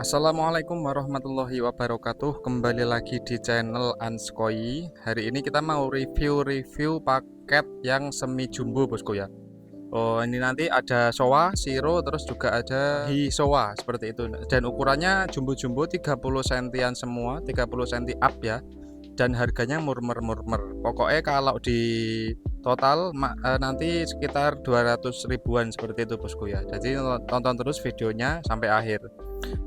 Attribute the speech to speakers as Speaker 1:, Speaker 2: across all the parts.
Speaker 1: Assalamualaikum warahmatullahi wabarakatuh. Kembali lagi di channel Anskoi. Hari ini kita mau review paket yang semi jumbo bosku ya. Oh, ini nanti ada Showa, Shiro, terus juga ada Hisowa seperti itu. Dan ukurannya jumbo-jumbo 30 sentian semua, 30 senti up ya. Dan harganya murmer. Pokoknya kalau di total nanti sekitar 200 ribuan seperti itu bosku ya. Jadi tonton terus videonya sampai akhir.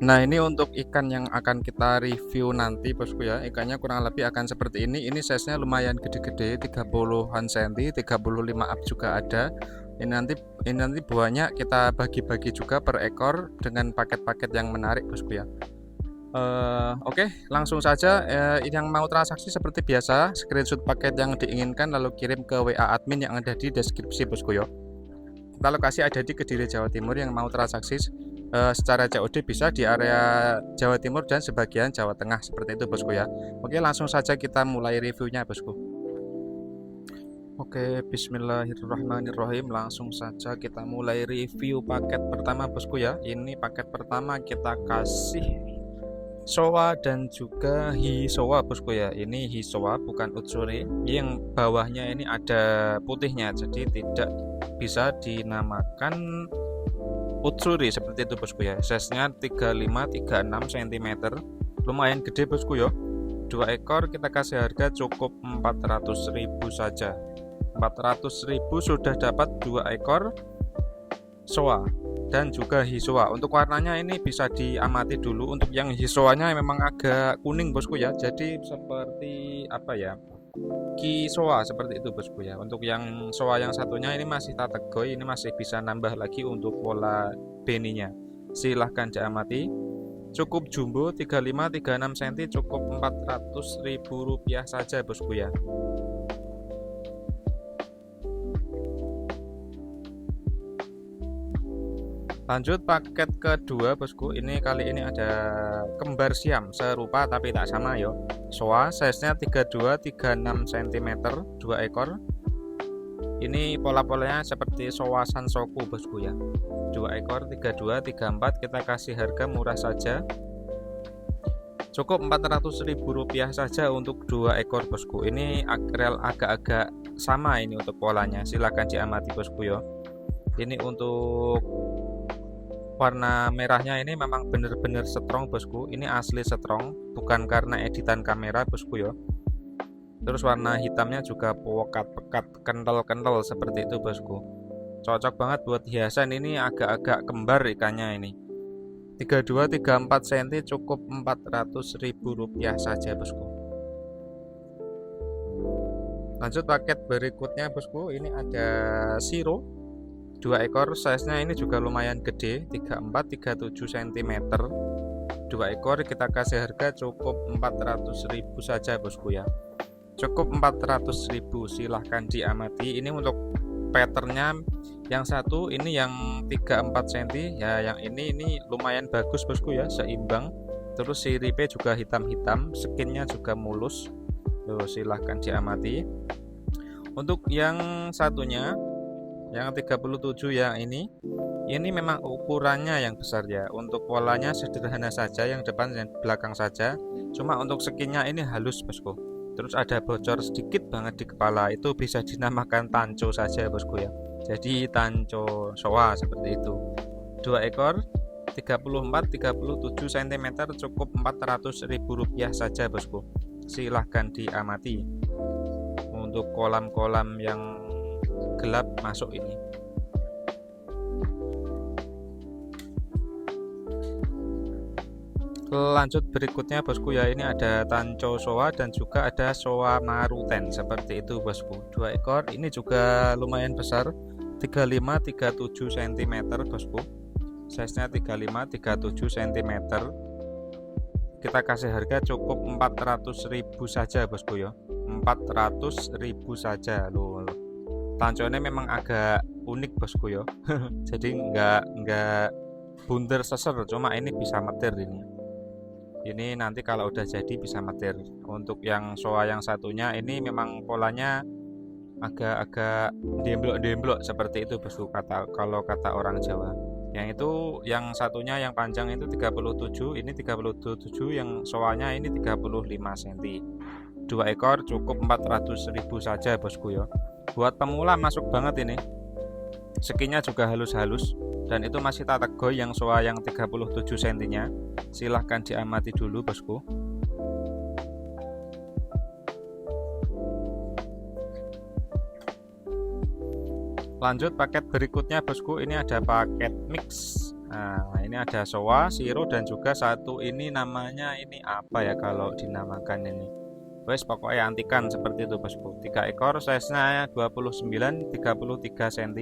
Speaker 1: Nah, ini untuk ikan yang akan kita review nanti bosku ya. Ikannya kurang lebih akan seperti ini. Ini size-nya lumayan gede-gede, 30-an cm, 35 up juga ada. Ini nanti buahnya kita bagi-bagi juga per ekor dengan paket-paket yang menarik bosku ya. Oke, langsung saja. Yang mau transaksi seperti biasa, screenshot paket yang diinginkan lalu kirim ke WA admin yang ada di deskripsi bosku ya. Kita lokasi ada di Kediri, Jawa Timur. Yang mau transaksi secara COD bisa di area Jawa Timur dan sebagian Jawa Tengah seperti itu bosku ya. Oke, langsung saja kita mulai reviewnya bosku. Oke, bismillahirrahmanirrahim. Langsung saja kita mulai review paket pertama bosku ya. Ini paket pertama kita kasih Showa dan juga Hisowa bosku ya. Ini Hisowa bukan Utsuri. Yang bawahnya ini ada putihnya, jadi tidak bisa dinamakan Utsuri seperti itu bosku ya. Size-nya 35-36 cm. Lumayan gede bosku ya. 2 ekor kita kasih harga cukup 400.000 saja. 400.000 sudah dapat 2 ekor Showa dan juga Hisowa. Untuk warnanya ini bisa diamati dulu. Untuk yang Hisoanya memang agak kuning bosku ya. Jadi seperti apa ya? Kisoa seperti itu bosku ya. Untuk yang Showa yang satunya ini masih tategoy, ini masih bisa nambah lagi untuk pola beninya. Silahkan diamati. Cukup jumbo 35-36 cm, cukup 400.000 rupiah saja bosku ya. Lanjut paket kedua bosku. Ini kali ini ada kembar siam serupa tapi tak sama yo. Showa size nya 32-36 cm, 2 ekor. Ini pola-polanya seperti Showa Sansoku bosku ya. 2 ekor 32-34 kita kasih harga murah saja. Cukup 400.000 rupiah saja untuk 2 ekor bosku. Ini agak-agak sama ini untuk polanya. Silahkan diamati bosku yo. Ini untuk warna merahnya ini memang bener-bener strong bosku. Ini asli strong, bukan karena editan kamera bosku ya. Terus warna hitamnya juga pekat-pekat, kental-kental seperti itu bosku. Cocok banget buat hiasan. Ini agak-agak kembar ikannya ini. 32-34 cm, cukup 400.000 rupiah saja bosku. Lanjut paket berikutnya bosku. Ini ada Shiro 2 ekor, size-nya ini juga lumayan gede, 34-37 cm. 2 ekor kita kasih harga cukup 400.000 saja bosku ya. Cukup 400.000, silahkan diamati. Ini untuk patternnya yang satu ini yang 34 cm ya, yang ini lumayan bagus bosku ya, seimbang. Terus siripnya juga hitam-hitam, skinnya juga mulus. Tuh, silahkan diamati. Untuk yang satunya yang 37 yang ini memang ukurannya yang besar ya. Untuk polanya sederhana saja, yang depan dan belakang saja. Cuma untuk skinnya ini halus bosku. Terus ada bocor sedikit banget di kepala, itu bisa dinamakan tanco saja bosku ya. Jadi tanco Showa seperti itu. 2 ekor 34-37 cm, cukup 400.000 rupiah saja bosku. Silahkan diamati. Untuk kolam-kolam yang gelap masuk ini. Lanjut berikutnya bosku ya. Ini ada tanco Showa dan juga ada Showa Maruten seperti itu bosku. 2 ekor ini juga lumayan besar, 35-37 cm bosku. Size nya 35-37 cm. Kita kasih harga cukup 400.000 saja bosku ya. 400.000 saja loh. Tanconnya memang agak unik bosku ya. Jadi nggak bunder seser, cuma ini bisa metir ini nanti kalau udah jadi bisa metir. Untuk yang Showa yang satunya ini memang polanya agak-agak demblok-demblok seperti itu bosku, kalau kata orang Jawa. Yang itu yang satunya yang panjang itu 37, ini 37, yang soalnya ini 35 cm. 2 ekor cukup 400.000 saja bosku ya. Buat pemula masuk banget ini. Skinnya juga halus-halus dan itu masih tategoy yang soa yang 37 cm nya. Silahkan diamati dulu bosku. Lanjut paket berikutnya bosku, ini ada paket mix. Nah, ini ada soa, siro, dan juga satu ini namanya ini apa ya kalau dinamakan ini. Wes pokoknya antikan seperti itu bosku. 3 ekor, size-nya 29 33 cm.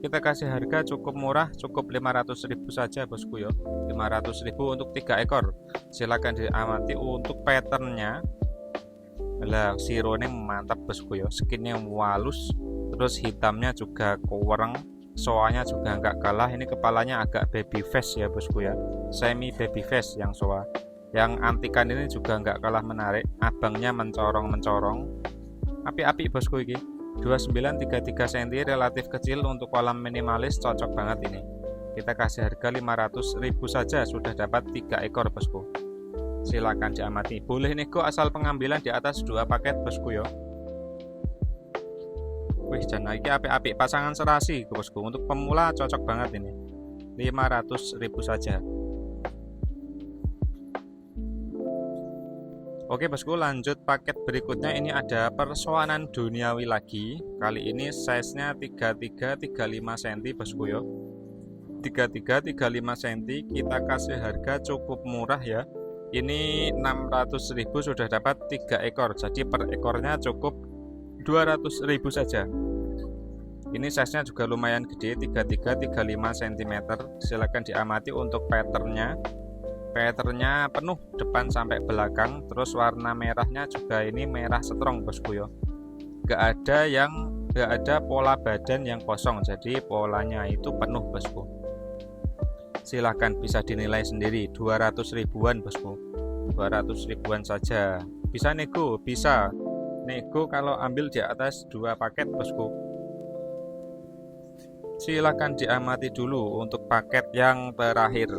Speaker 1: Kita kasih harga cukup murah, cukup 500.000 saja bosku ya. 500.000 untuk 3 ekor. Silahkan diamati untuk patternnya. Lah siro ini mantap bosku ya, skinnya halus. Terus hitamnya juga kurang, soanya juga nggak kalah. Ini kepalanya agak baby face ya bosku ya, semi baby face yang soa. Yang antikan ini juga nggak kalah menarik, abangnya mencorong-mencorong. Api-api bosku ini. 2933 cm, relatif kecil untuk kolam minimalis, cocok banget ini. Kita kasih harga 500.000 saja, sudah dapat 3 ekor bosku. Silakan diamati. Boleh nego asal pengambilan di atas 2 paket bosku ya. Wih, dan lagi api-api pasangan serasi bosku. Untuk pemula cocok banget ini. 500.000 saja. Oke bosku, lanjut paket berikutnya. Ini ada persoalan duniawi lagi. Kali ini size-nya 33-35 cm bosku ya. 33-35 cm, kita kasih harga cukup murah ya. Ini 600.000 sudah dapat 3 ekor. Jadi per ekornya cukup 200.000 saja. Ini size-nya juga lumayan gede, 33-35 cm. Silahkan diamati untuk patternnya. Patternnya penuh depan sampai belakang. Terus warna merahnya juga ini merah strong bosku ya. Gak ada pola badan yang kosong. Jadi polanya itu penuh bosku. Silahkan bisa dinilai sendiri, 200 ribuan bosku. 200 ribuan saja. Bisa nego, bisa nego kalau ambil di atas 2 paket bosku. Silahkan diamati dulu untuk paket yang terakhir.